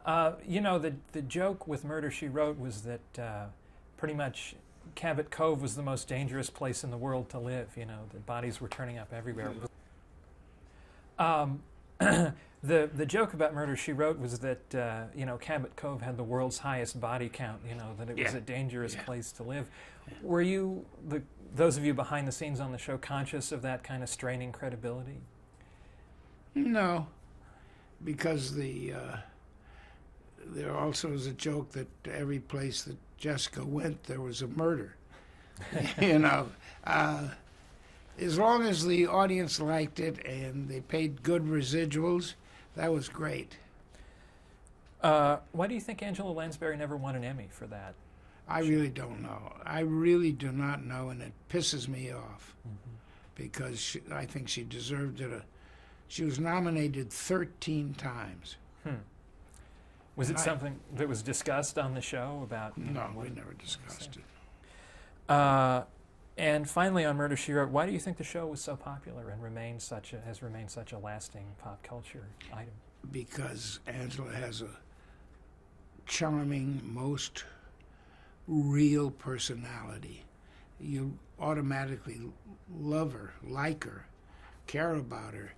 The joke with Murder, She Wrote was that pretty much Cabot Cove was the most dangerous place in the world to live. The bodies were turning up everywhere. Um, the joke about Murder, She Wrote was that Cabot Cove had the world's highest body count. That it was a dangerous place to live. Were you, those of you behind the scenes on the show, conscious of that kind of straining credibility? No, because there also is a joke that every place that Jessica went, there was a murder. As long as the audience liked it and they paid good residuals, that was great. Why do you think Angela Lansbury never won an Emmy for that? I really don't know. I really do not know, and it pisses me off because I think she deserved it. She was nominated 13 times. Was it something that was discussed on the show about? No, we never discussed it. And finally, on Murder, She Wrote, why do you think the show was so popular and has remained such a lasting pop culture item? Because Angela has a charming, most real personality. You automatically love her, like her, care about her,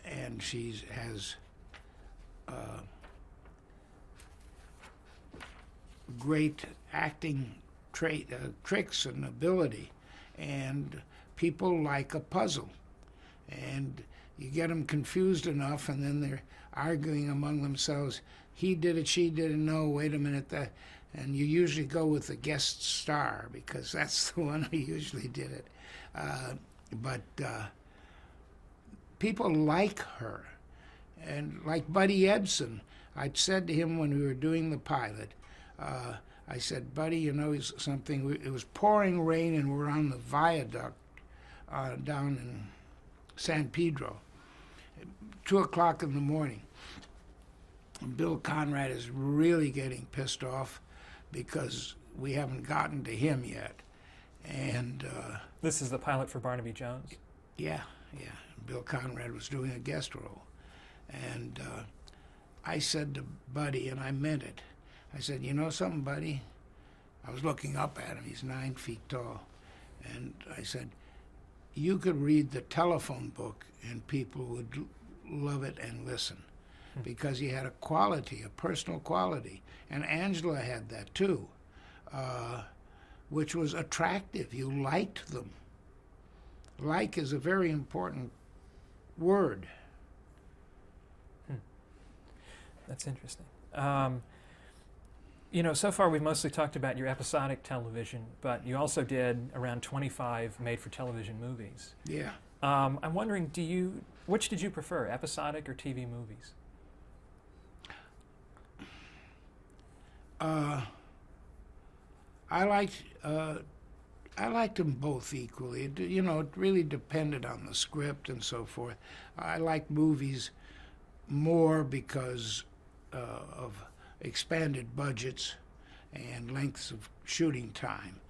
and she has great acting tricks and ability, and people like a puzzle, and you get them confused enough, and then they're arguing among themselves. He did it, she did it. No, wait a minute, that. And you usually go with the guest star because that's the one who usually did it. But people like her, and like Buddy Ebsen. I said to him when we were doing the pilot, I said, Buddy, he's something. It was pouring rain, and we're on the viaduct down in San Pedro, 2 o'clock in the morning. And Bill Conrad is really getting pissed off because we haven't gotten to him yet. And this is the pilot for Barnaby Jones? Yeah. Bill Conrad was doing a guest role. And I said to Buddy, and I meant it, I said, you know something, Buddy? I was looking up at him. He's 9 feet tall. And I said, you could read the telephone book and people would love it and listen. Because he had a quality, a personal quality. And Angela had that too, which was attractive. You liked them. Like is a very important word. That's interesting. So far we've mostly talked about your episodic television, but you also did around 25 made-for-television movies. Yeah. I'm wondering, which did you prefer, episodic or TV movies? I liked them both equally. It really depended on the script and so forth. I like movies more because of expanded budgets and lengths of shooting time.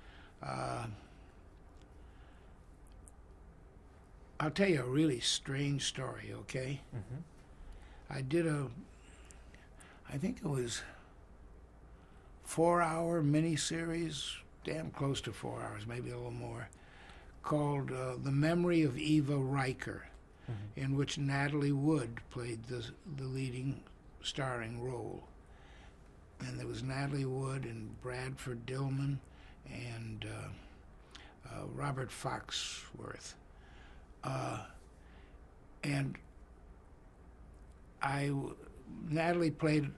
I'll tell you a really strange story, okay? I did I think it was 4-hour miniseries, damn close to 4 hours, maybe a little more, called The Memory of Eva Riker, in which Natalie Wood played the leading starring role. And there was Natalie Wood and Bradford Dillman and Robert Foxworth. And Natalie played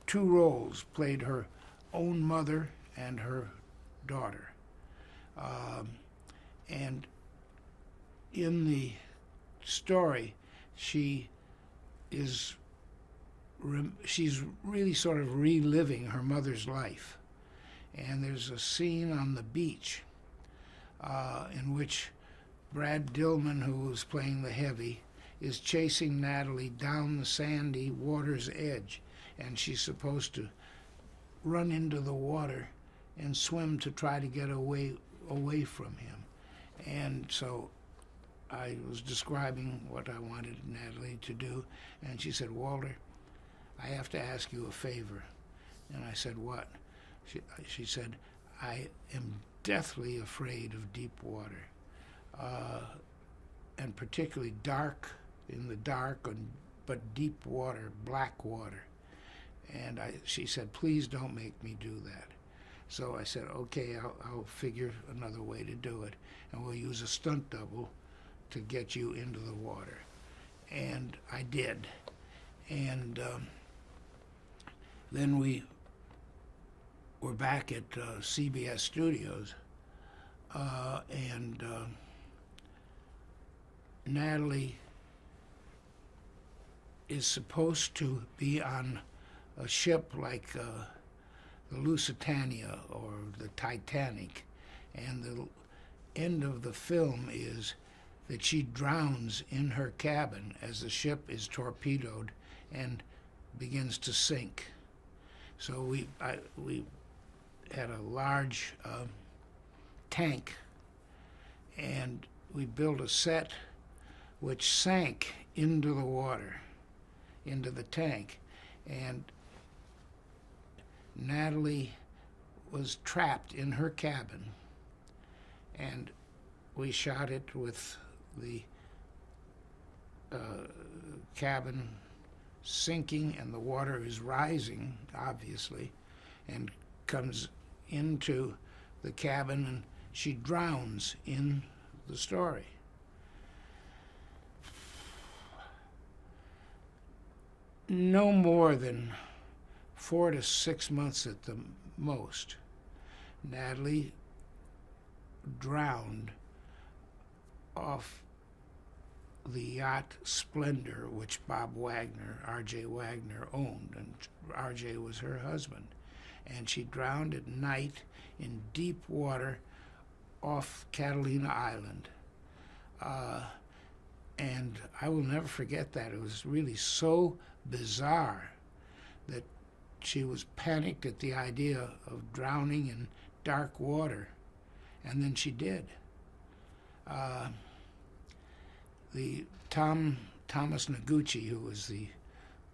2 roles, played her own mother and her daughter. And in the story, she's really sort of reliving her mother's life. And there's a scene on the beach in which Brad Dillman, who was playing the heavy, is chasing Natalie down the sandy water's edge, and she's supposed to run into the water and swim to try to get away from him. And so I was describing what I wanted Natalie to do, and she said, Walter, I have to ask you a favor. And I said, what? She said, I am deathly afraid of deep water, and particularly in the dark, but deep water, black water. And she said, please don't make me do that. So I said, okay, I'll figure another way to do it, and we'll use a stunt double to get you into the water. And I did. And then we were back at CBS Studios, and Natalie is supposed to be on a ship like the Lusitania or the Titanic, and the end of the film is that she drowns in her cabin as the ship is torpedoed and begins to sink. So we had a large tank, and we built a set which sank into the water, into the tank, and Natalie was trapped in her cabin, and we shot it with the cabin sinking, and the water is rising, obviously, and comes into the cabin, and she drowns in the story. No more than 4 to 6 months at the most, Natalie drowned off the yacht Splendor, which Bob Wagner, R.J. Wagner, owned, and R.J. was her husband. And she drowned at night in deep water off Catalina Island. And I will never forget that. It was really so bizarre that she was panicked at the idea of drowning in dark water, and then she did. The Thomas Noguchi, who was the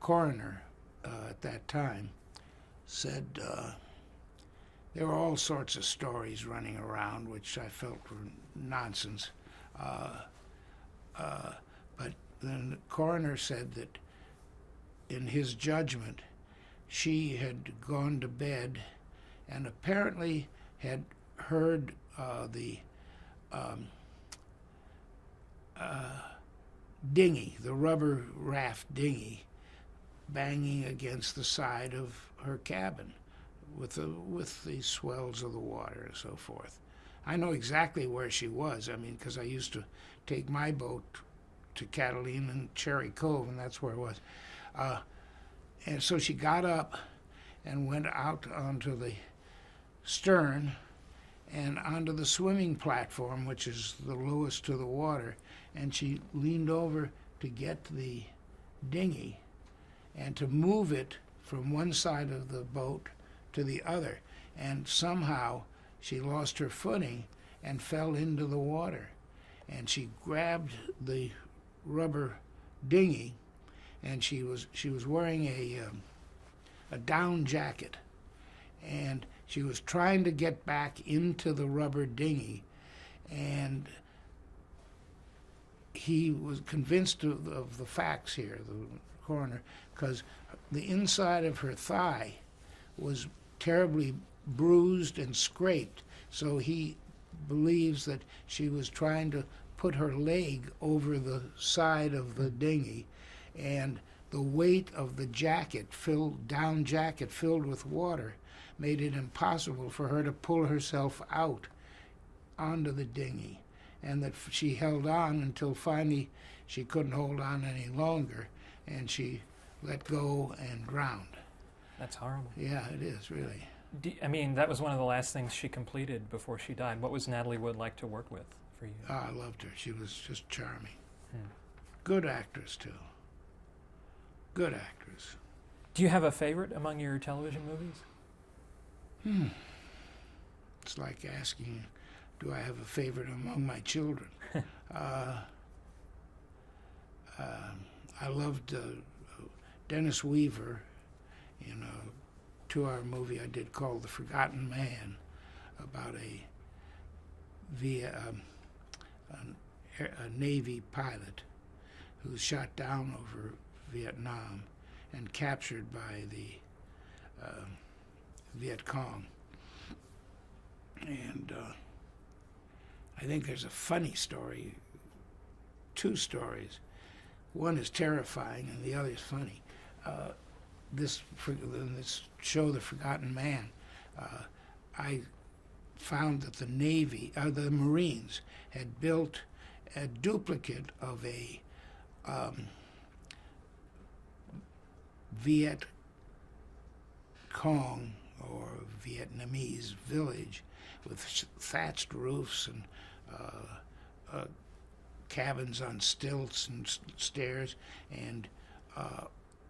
coroner at that time, said there were all sorts of stories running around, which I felt were nonsense. But then the coroner said that in his judgment, she had gone to bed and apparently had heard the dinghy, the rubber raft dinghy, banging against the side of her cabin with the swells of the water and so forth. I know exactly where she was, because I used to take my boat to Catalina and Cherry Cove, and that's where it was. And so she got up and went out onto the stern and onto the swimming platform, which is the lowest to the water, and she leaned over to get the dinghy and to move it from one side of the boat to the other. And somehow she lost her footing and fell into the water. And she grabbed the rubber dinghy, and she was wearing a down jacket, and she was trying to get back into the rubber dinghy, and he was convinced of the facts here, the coroner, because the inside of her thigh was terribly bruised and scraped, so he believes that she was trying to put her leg over the side of the dinghy, and the weight of the down jacket filled with water made it impossible for her to pull herself out onto the dinghy, and that she held on until finally she couldn't hold on any longer, and she let go and drowned. That's horrible. Yeah, it is, really. That was one of the last things she completed before she died. What was Natalie Wood like to work with for you? Oh, I loved her. She was just charming. Good actress, too. Good actress. Do you have a favorite among your television movies? It's like asking, do I have a favorite among my children? I loved Dennis Weaver in a 2-hour movie I did called The Forgotten Man, about a Navy pilot who was shot down over Vietnam and captured by the Viet Cong. And I think there's a funny story, 2 stories. One is terrifying and the other is funny. This show, The Forgotten Man, I found that the Navy, the Marines, had built a duplicate of a Viet Cong or Vietnamese village with thatched roofs and cabins on stilts and stairs, and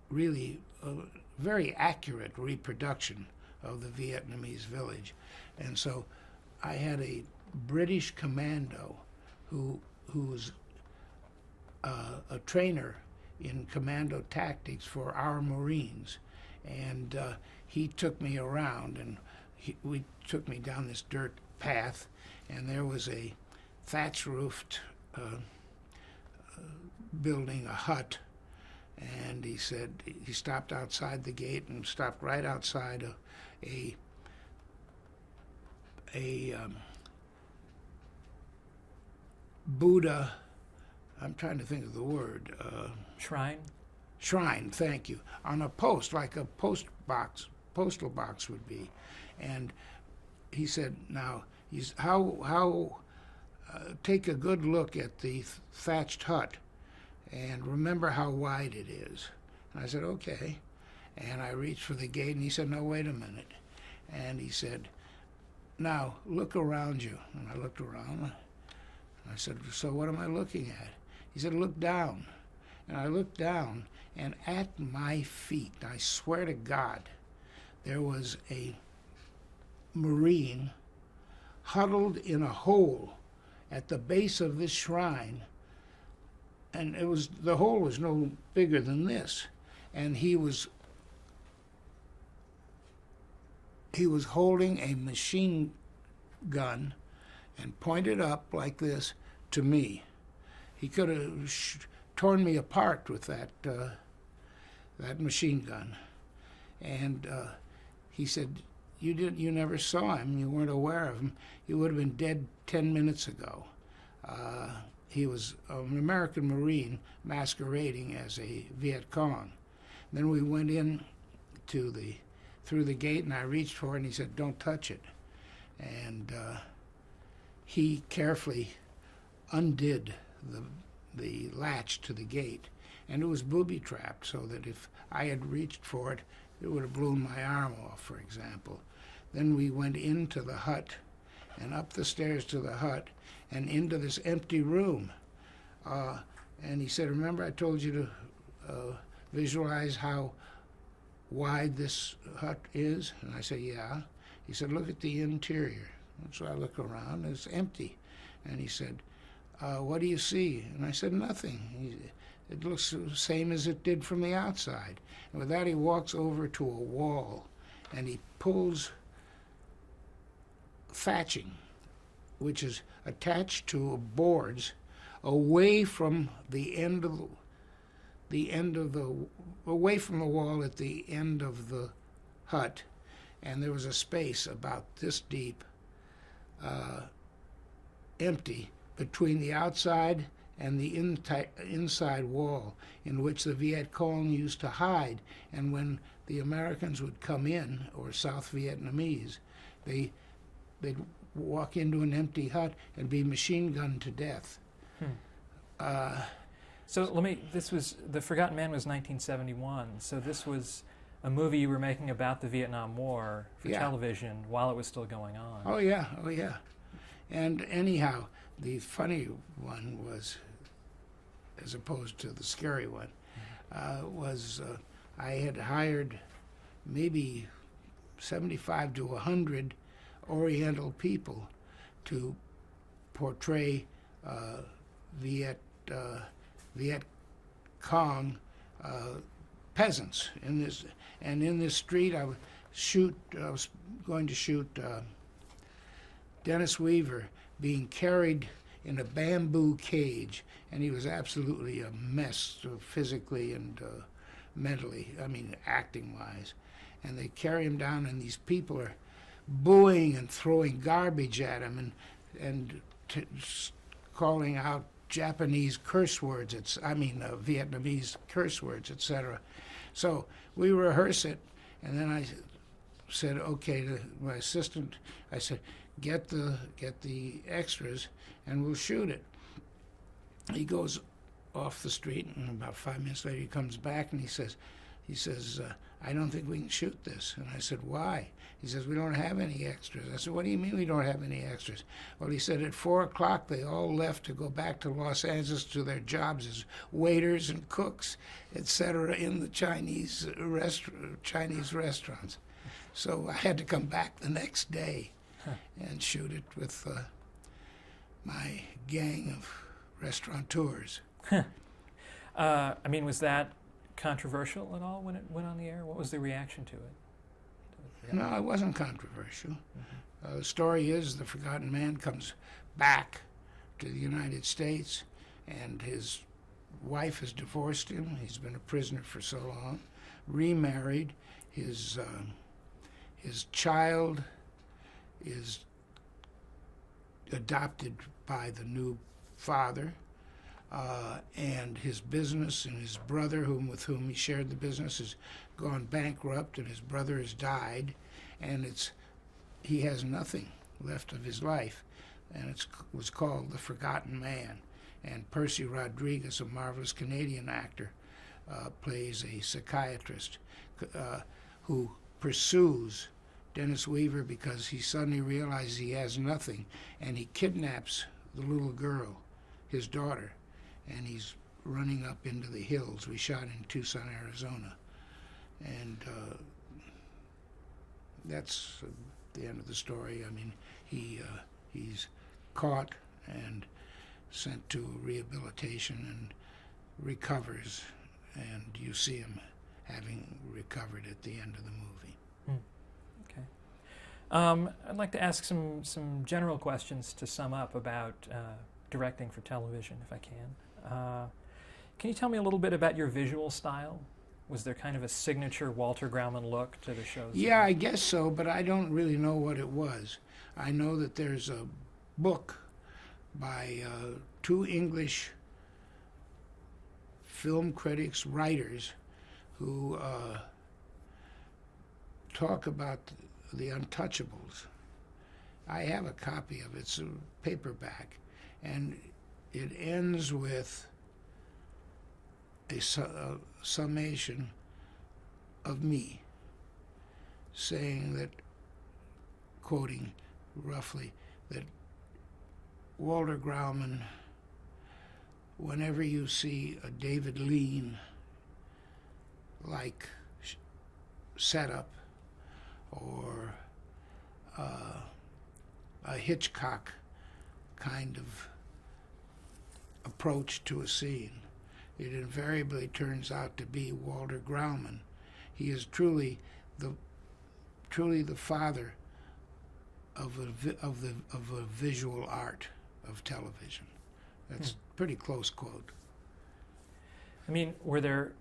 really a very accurate reproduction of the Vietnamese village. And so I had a British commando who was a trainer in commando tactics for our Marines, and he took me around, and we took me down this dirt path, and there was a thatch-roofed building, a hut, and he said he stopped outside the gate and stopped right outside a Buddha, I'm trying to think of the word. Shrine? Shrine, thank you, on a post, like a postal box would be. And he said, now, take a good look at the thatched hut and remember how wide it is. And I said, okay. And I reached for the gate, and he said, no, wait a minute. And he said, now, look around you. And I looked around. And I said, so what am I looking at? He said, look down. And I looked down, and at my feet, I swear to God, there was a Marine huddled in a hole at the base of this shrine, and the hole was no bigger than this, and he was holding a machine gun and pointed up like this to me. He could have torn me apart with that machine gun. And he said, you never saw him, you weren't aware of him. He would have been dead 10 minutes ago. He was an American Marine masquerading as a Viet Cong. Then we went in through the gate, and I reached for it, and he said, don't touch it. And he carefully undid the latch to the gate, and it was booby-trapped, so that if I had reached for it, it would have blown my arm off, for example. Then we went into the hut, and up the stairs to the hut, and into this empty room. And he said, remember I told you to visualize how wide this hut is? And I said, yeah. He said, look at the interior. And so I look around, and it's empty. And he said, what do you see? And I said, nothing. It looks the same as it did from the outside. And with that, he walks over to a wall, and he pulls thatching, which is attached to boards, away from the away from the wall at the end of the hut, and there was a space about this deep, empty, between the outside and the inside wall, in which the Viet Cong used to hide. And when the Americans would come in, or South Vietnamese, they'd walk into an empty hut and be machine gunned to death. So this was, The Forgotten Man was 1971, so this was a movie you were making about the Vietnam War for television while it was still going on. Oh yeah. And anyhow, the funny one was, as opposed to the scary one, was I had hired maybe 75 to 100 Oriental people to portray Viet Cong peasants in this, and in this street I was going to shoot Dennis Weaver being carried in a bamboo cage, and he was absolutely a mess, physically and mentally, I mean acting-wise. And they carry him down, and these people are booing and throwing garbage at him and calling out Japanese curse words, Vietnamese curse words, etc. So we rehearse it, and then I said, okay, to my assistant, I said, get the extras, and we'll shoot it. He goes off the street, and about 5 minutes later he comes back and he says, I don't think we can shoot this. And I said, why? He says, we don't have any extras. I said, what do you mean we don't have any extras? Well, he said, at 4 o'clock they all left to go back to Los Angeles to their jobs as waiters and cooks, etc., in the Chinese restaurants. So I had to come back the next day and shoot it with my gang of restaurateurs. Was that controversial at all when it went on the air? What was the reaction to it? No, it wasn't controversial. Mm-hmm. The story is the Forgotten Man comes back to the United States, and his wife has divorced him. He's been a prisoner for so long, remarried. His child is adopted by the new father, and his business and his brother, with whom he shared the business, has gone bankrupt, and his brother has died, and he has nothing left of his life, and it was called The Forgotten Man. And Percy Rodriguez, a marvelous Canadian actor, plays a psychiatrist who pursues Dennis Weaver because he suddenly realizes he has nothing, and he kidnaps the little girl, his daughter, and he's running up into the hills. We shot in Tucson, Arizona, and that's the end of the story. I mean, he's caught and sent to rehabilitation and recovers, and you see him having recovered at the end of the movie. Okay. I'd like to ask some general questions to sum up about directing for television, if I can. Can you tell me a little bit about your visual style? Was there kind of a signature Walter Grauman look to the shows? Yeah, I guess so, but I don't really know what it was. I know that there's a book by 2 English film critics, writers, who talk about the Untouchables. I have a copy of it. It's a paperback, and it ends with a summation of me saying that, quoting roughly, that Walter Grauman, whenever you see a David Lean-like setup or a Hitchcock kind of approach to a scene, it invariably turns out to be Walter Grauman. He is truly the father of a visual art of television. That's a pretty close quote. I mean, were there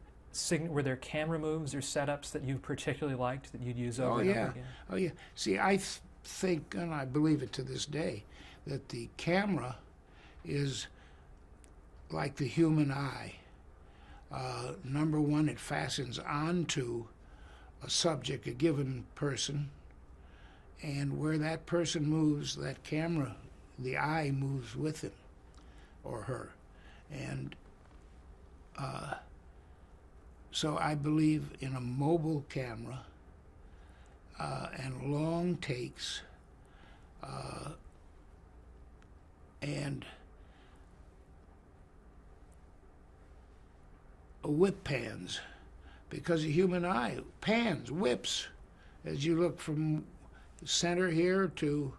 camera moves or setups that you particularly liked that you'd use over and over again? Oh yeah. See, I think, and I believe it to this day, that the camera is like the human eye. Number one, it fastens onto a subject, a given person, and where that person moves, that camera, the eye moves with him or her. And so I believe in a mobile camera and long takes and whip pans, because the human eye pans, whips, as you look from center here to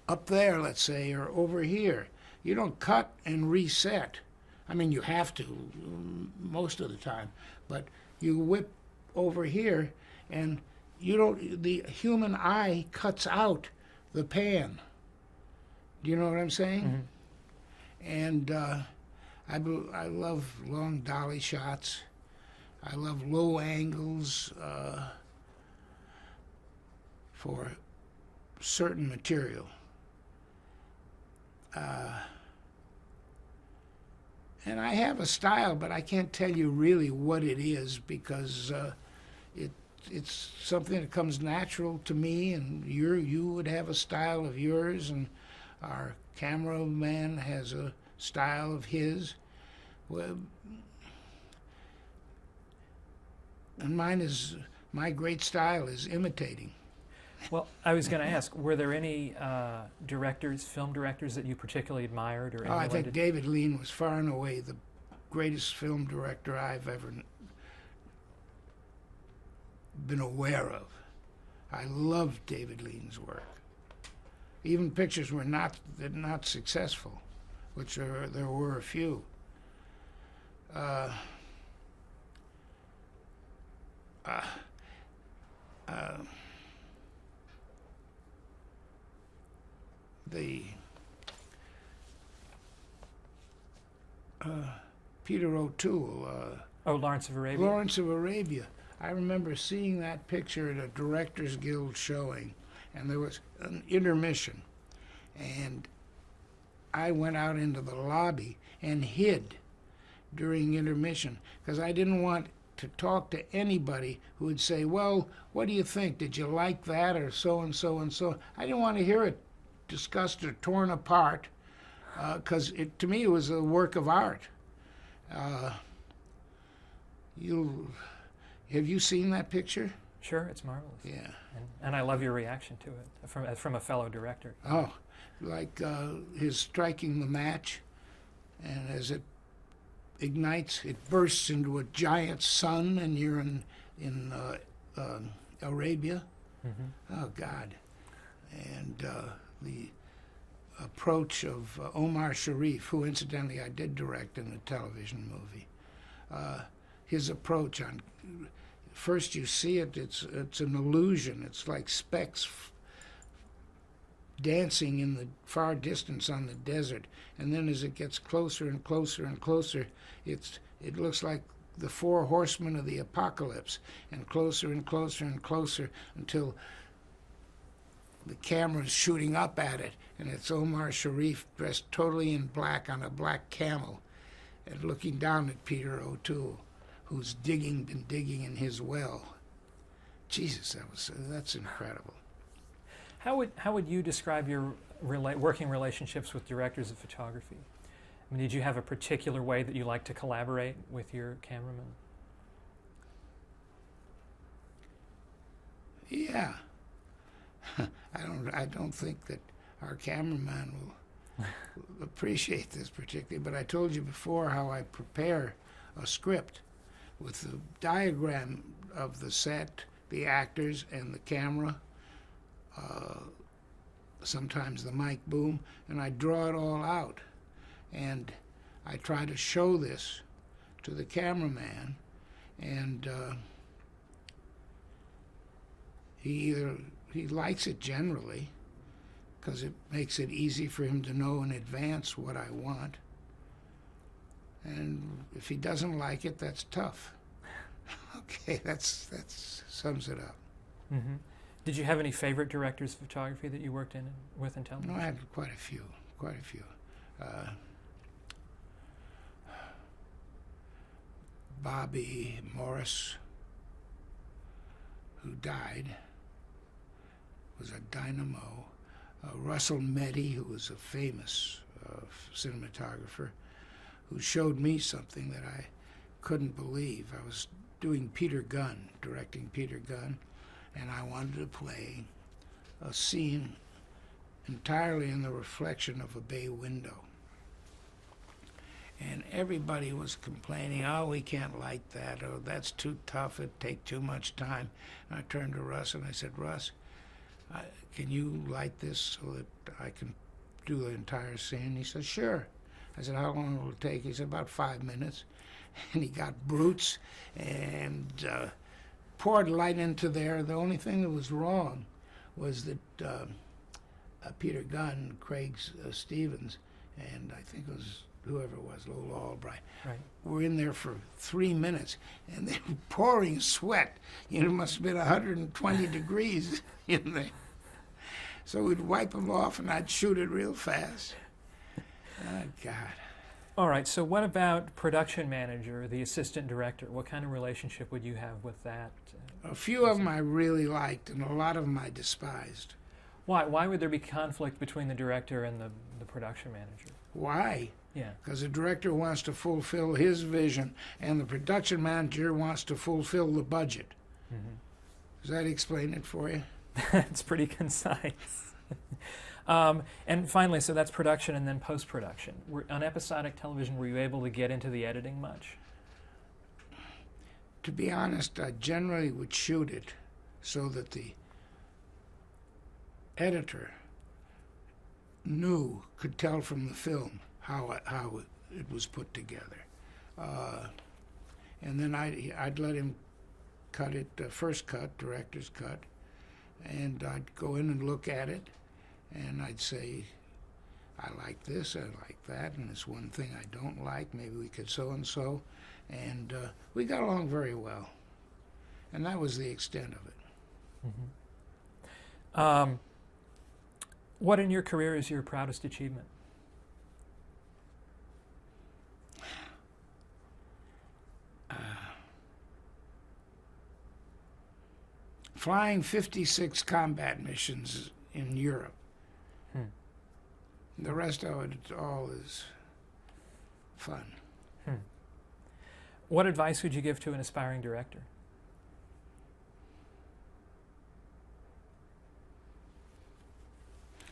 up there, let's say, or over here. You don't cut and reset. I mean, you have to most of the time, but you whip over here, and the human eye cuts out the pan. Do you know what I'm saying? And I love long dolly shots. I love low angles for certain material. And I have a style, but I can't tell you really what it is because it's something that comes natural to me, and you would have a style of yours, and our cameraman has a style of his. Well, and my great style is imitating. Well, I was going to ask, were there any film directors that you particularly admired or emulated? I think David Lean was far and away the greatest film director I've ever been aware of. I loved David Lean's work. Even pictures were not successful, which there were a few. Peter O'Toole. Lawrence of Arabia. Lawrence of Arabia. I remember seeing that picture at a Directors Guild showing, and there was an intermission, and I went out into the lobby and hid during intermission because I didn't want to talk to anybody who would say, well, what do you think? Did you like that or so and so and so? I didn't want to hear it discussed or torn apart because to me it was a work of art. Have you seen that picture? Sure, it's marvelous. Yeah. And I love your reaction to it from a fellow director. Oh, like his striking the match, and as it ignites, it bursts into a giant sun, and you're in Arabia. Oh, God. And the approach of Omar Sharif, who incidentally I did direct in a television movie, his approach on, first you see it, it's an illusion. It's like specks dancing in the far distance on the desert, and then as it gets closer and closer and closer, it looks like the four horsemen of the apocalypse, and closer and closer and closer until the camera's shooting up at it, and it's Omar Sharif dressed totally in black on a black camel and looking down at Peter O'Toole, who's been digging in his well. Jesus, that's incredible. How would you describe your working relationships with directors of photography? I mean, did you have a particular way that you like to collaborate with your cameraman? Yeah. I don't think that our cameraman will appreciate this particularly, but I told you before how I prepare a script with the diagram of the set, the actors, and the camera, sometimes the mic boom, and I draw it all out. And I try to show this to the cameraman, and he likes it generally because it makes it easy for him to know in advance what I want. And if he doesn't like it, that's tough. Okay, that sums it up. Mm-hmm. Did you have any favorite directors of photography that you worked with in television? No, I had quite a few. Bobby Morris, who died, was a dynamo. Russell Meddy, who was a famous cinematographer, who showed me something that I couldn't believe. I was doing directing Peter Gunn, and I wanted to play a scene entirely in the reflection of a bay window. And everybody was complaining, oh, we can't light that, oh, that's too tough, it'd take too much time. And I turned to Russ and I said, Russ, can you light this so that I can do the entire scene? He said, sure. I said, how long will it take? He said, about 5 minutes. And he got brutes and poured light into there. The only thing that was wrong was that Peter Gunn, Craig Stevens, and I think it was whoever it was, Lola Albright, Right. were in there for 3 minutes, and they were pouring sweat. You know, it must have been 120 degrees in there. So we'd wipe them off, and I'd shoot it real fast. Oh, God. All right, so what about production manager, the assistant director? What kind of relationship would you have with that? A few of them I really liked, and a lot of them I despised. Why would there be conflict between the director and the production manager? Why? Yeah. Because the director wants to fulfill his vision, and the production manager wants to fulfill the budget. Mm-hmm. Does that explain it for you? It's pretty concise. And finally, so that's production and then post-production. On episodic television, were you able to get into the editing much? To be honest, I generally would shoot it so that the editor could tell from the film how it was put together. And then I'd let him cut it, first cut, director's cut, and I'd go in and look at it, and I'd say, I like this, I like that, and this one thing I don't like, maybe we could so-and-so. And we got along very well. And that was the extent of it. Mm-hmm. What in your career is your proudest achievement? Flying 56 combat missions in Europe. The rest of it all is fun. What advice would you give to an aspiring director?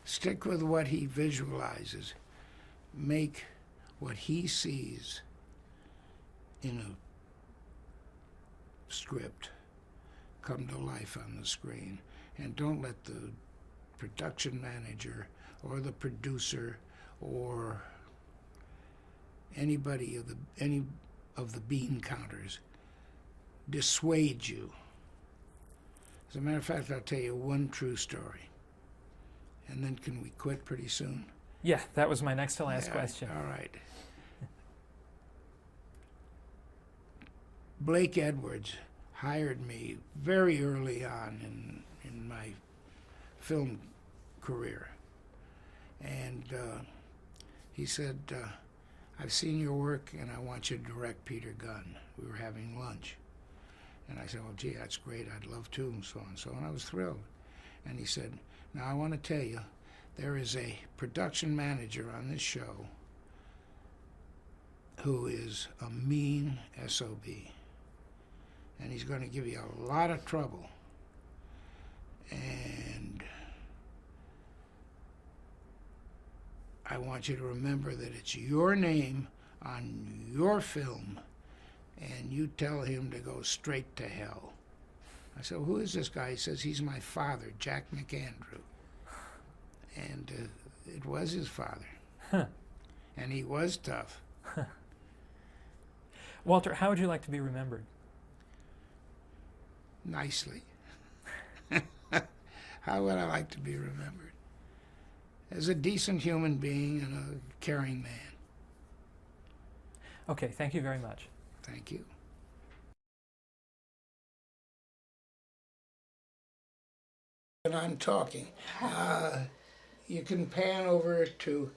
Stick with what he visualizes. Make what he sees in a script come to life on the screen. And don't let the production manager or the producer or any of the bean counters dissuade you. As a matter of fact, I'll tell you one true story. And then can we quit pretty soon? Yeah, that was my next to last question. All right. Blake Edwards hired me very early on in my film career. And he said, I've seen your work and I want you to direct Peter Gunn. We were having lunch. And I said, well, gee, that's great. I'd love to, and so on and so on. I was thrilled. And he said, now I want to tell you, there is a production manager on this show who is a mean SOB. And he's going to give you a lot of trouble. And I want you to remember that it's your name on your film, and you tell him to go straight to hell. I said, well, who is this guy? He says, he's my father, Jack McAndrew. And it was his father. Huh. And he was tough. Walter, how would you like to be remembered? Nicely. How would I like to be remembered? As a decent human being and a caring man. Okay, thank you very much. Thank you. And I'm talking. You can pan over to...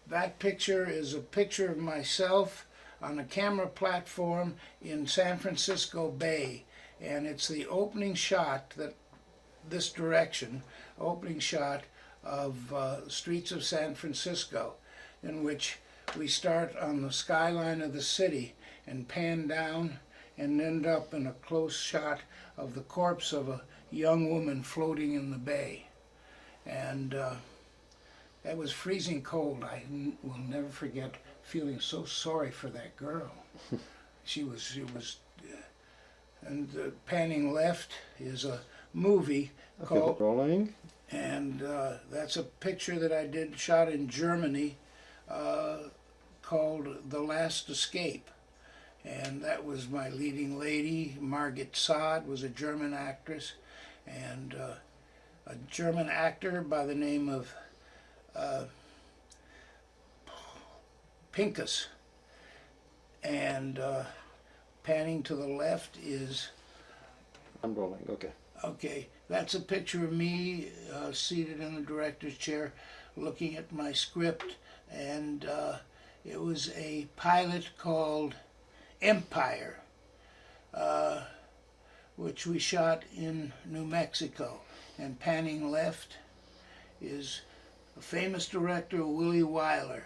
That picture is a picture of myself on a camera platform in San Francisco Bay. And it's the opening shot, this direction, opening shot of streets of San Francisco, in which we start on the skyline of the city and pan down and end up in a close shot of the corpse of a young woman floating in the bay. And that was freezing cold. I will never forget feeling so sorry for that girl. She was and panning left is a movie called... Rolling. And that's a picture that I did, shot in Germany, called The Last Escape. And that was my leading lady. Margit Saad was a German actress, and a German actor by the name of Pincus. And panning to the left is... I'm rolling, okay. Okay, that's a picture of me seated in the director's chair looking at my script, and it was a pilot called Empire, which we shot in New Mexico. And panning left is a famous director, Billy Wilder,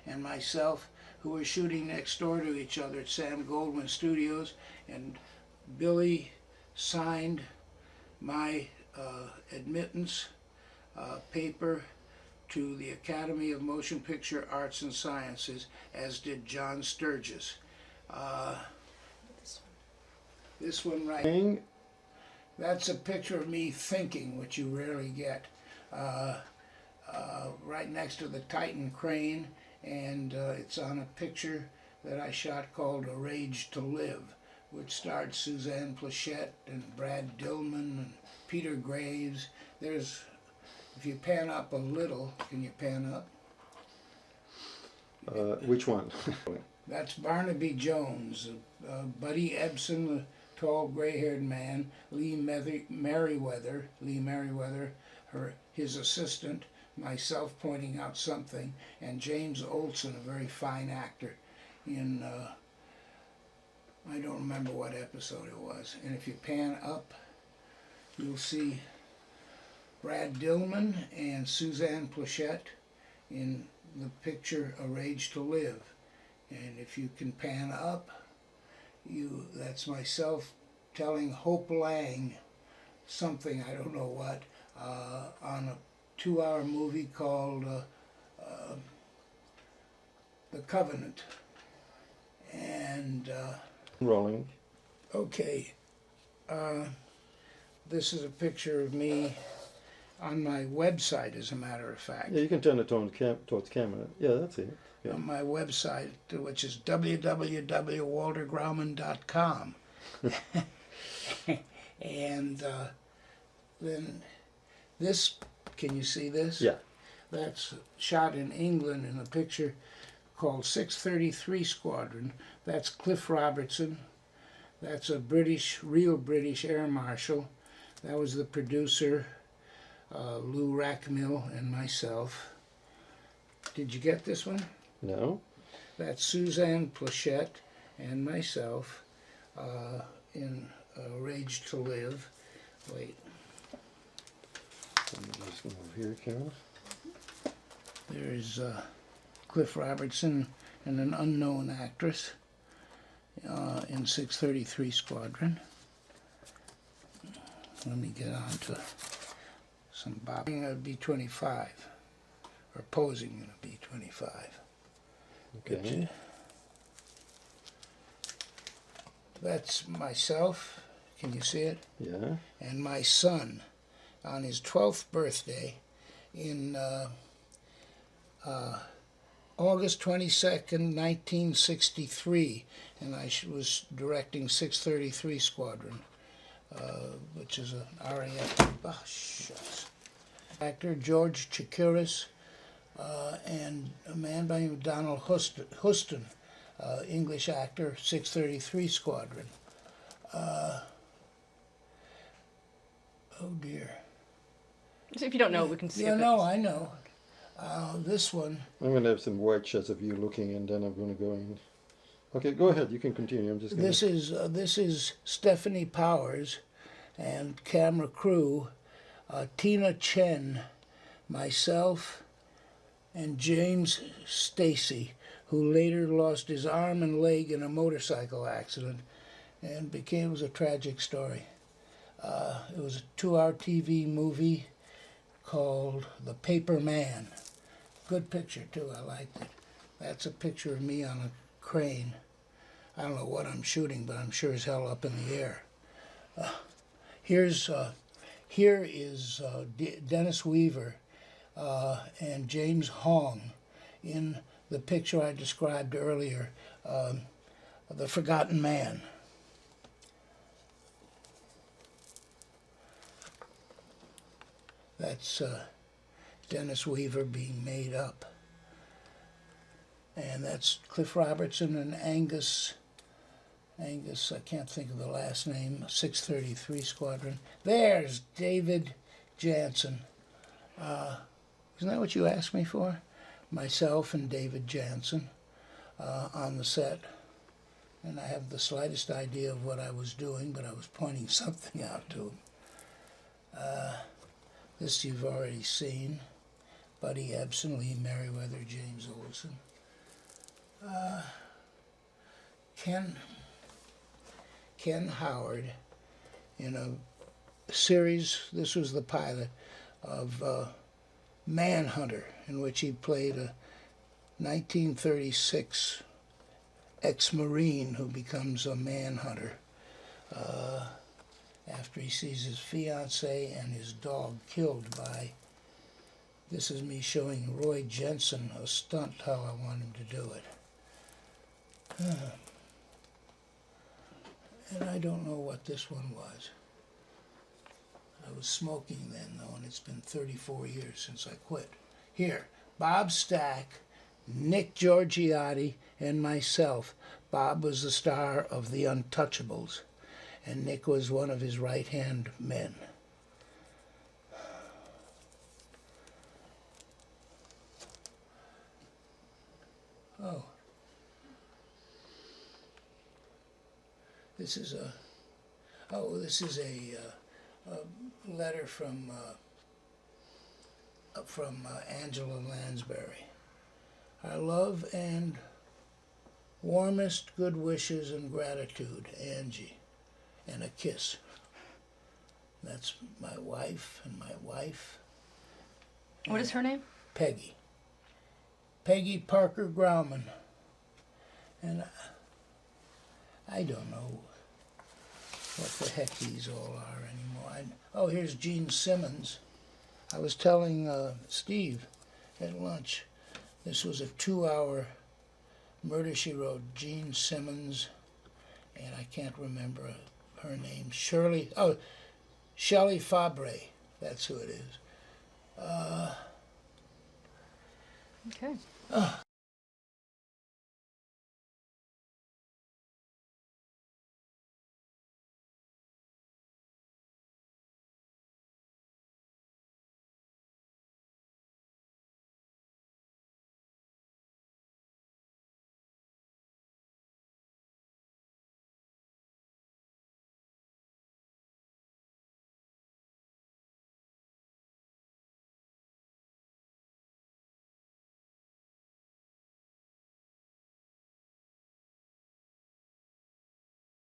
and myself, who were shooting next door to each other at Sam Goldwyn Studios, and Billy signed my admittance paper to the Academy of Motion Picture Arts and Sciences, as did John Sturgis. This one right, that's a picture of me thinking, which you rarely get, right next to the Titan crane, and it's on a picture that I shot called A Rage to Live, which starred Suzanne Plachette and Brad Dillman and Peter Graves. There's, if you pan up a little, can you pan up? Which one? That's Barnaby Jones, Buddy Ebsen, the tall gray-haired man, Lee Merriweather, his assistant, myself pointing out something, and James Olsen, a very fine actor, in, I don't remember what episode it was. And if you pan up, you'll see Brad Dillman and Suzanne Plachette in the picture A Rage to Live. And if you can pan up, that's myself telling Hope Lang something, I don't know what, on a 2-hour movie called The Covenant. And Rolling. okay, this is a picture of me on my website, as a matter of fact. Yeah, you can turn it towards camera. Yeah, that's it. Yeah. On my website, which is www.waltergrauman.com. And then this, can you see this? Yeah. That's shot in England in a picture called 633 Squadron. That's Cliff Robertson. That's a real British Air Marshal. That was the producer, Lou Rackmill, and myself. Did you get this one? No. That's Suzanne Plachette and myself in Rage to Live. Wait. Let me just move here, Carol. There's Cliff Robertson and an unknown actress in 633 Squadron. Let me get on to some bobbing a B-25, or posing in a B-25. Okay. That's myself, can you see it? Yeah. And my son on his 12th birthday in August 22nd, 1963, and I was directing 633 Squadron, which is an RAF. Oh, shucks. Actor George Chakiris, and a man by the name of Donald Huston, English actor, 633 Squadron. Oh dear. So if you don't know, we can see Yeah, it. no, I know. This one. I'm going to have some white shots of you looking, and then I'm going to go in. Okay, go ahead. You can continue. I'm just going This is Stephanie Powers and camera crew, Tina Chen, myself, and James Stacy, who later lost his arm and leg in a motorcycle accident, and it was a tragic story. It was a 2-hour TV movie called The Paper Man. Good picture too, I liked it. That's a picture of me on a crane. I don't know what I'm shooting, but I'm sure as hell up in the air. Here is Dennis Weaver and James Hong in the picture I described earlier, The Forgotten Man. That's Dennis Weaver being made up. And that's Cliff Robertson and Angus, I can't think of the last name, 633 Squadron. There's David Jansen. Isn't that what you asked me for? Myself and David Jansen on the set. And I have the slightest idea of what I was doing, but I was pointing something out to him. This you've already seen. Buddy Ebsen, Lee Merriweather, James Olson. Ken Howard in a series, this was the pilot, of Manhunter, in which he played a 1936 ex-Marine who becomes a manhunter after he sees his fiancée and his dog killed by, this is me showing Roy Jensen a stunt how I want him to do it. And I don't know what this one was. I was smoking then, though, and it's been 34 years since I quit. Here, Bob Stack, Nick Giorgiotti, and myself. Bob was the star of The Untouchables, and Nick was one of his right-hand men. Oh. This is a letter from Angela Lansbury. Our love and warmest good wishes and gratitude, Angie, and a kiss. That's my wife and my wife. What is her name? Peggy. Peggy Parker Grauman. And I don't know what the heck these all are anymore. Oh, here's Gene Simmons. I was telling Steve at lunch, this was a 2-hour Murder, She Wrote. Gene Simmons, and I can't remember her name. Shelley Fabre, that's who it is. Okay. Oh,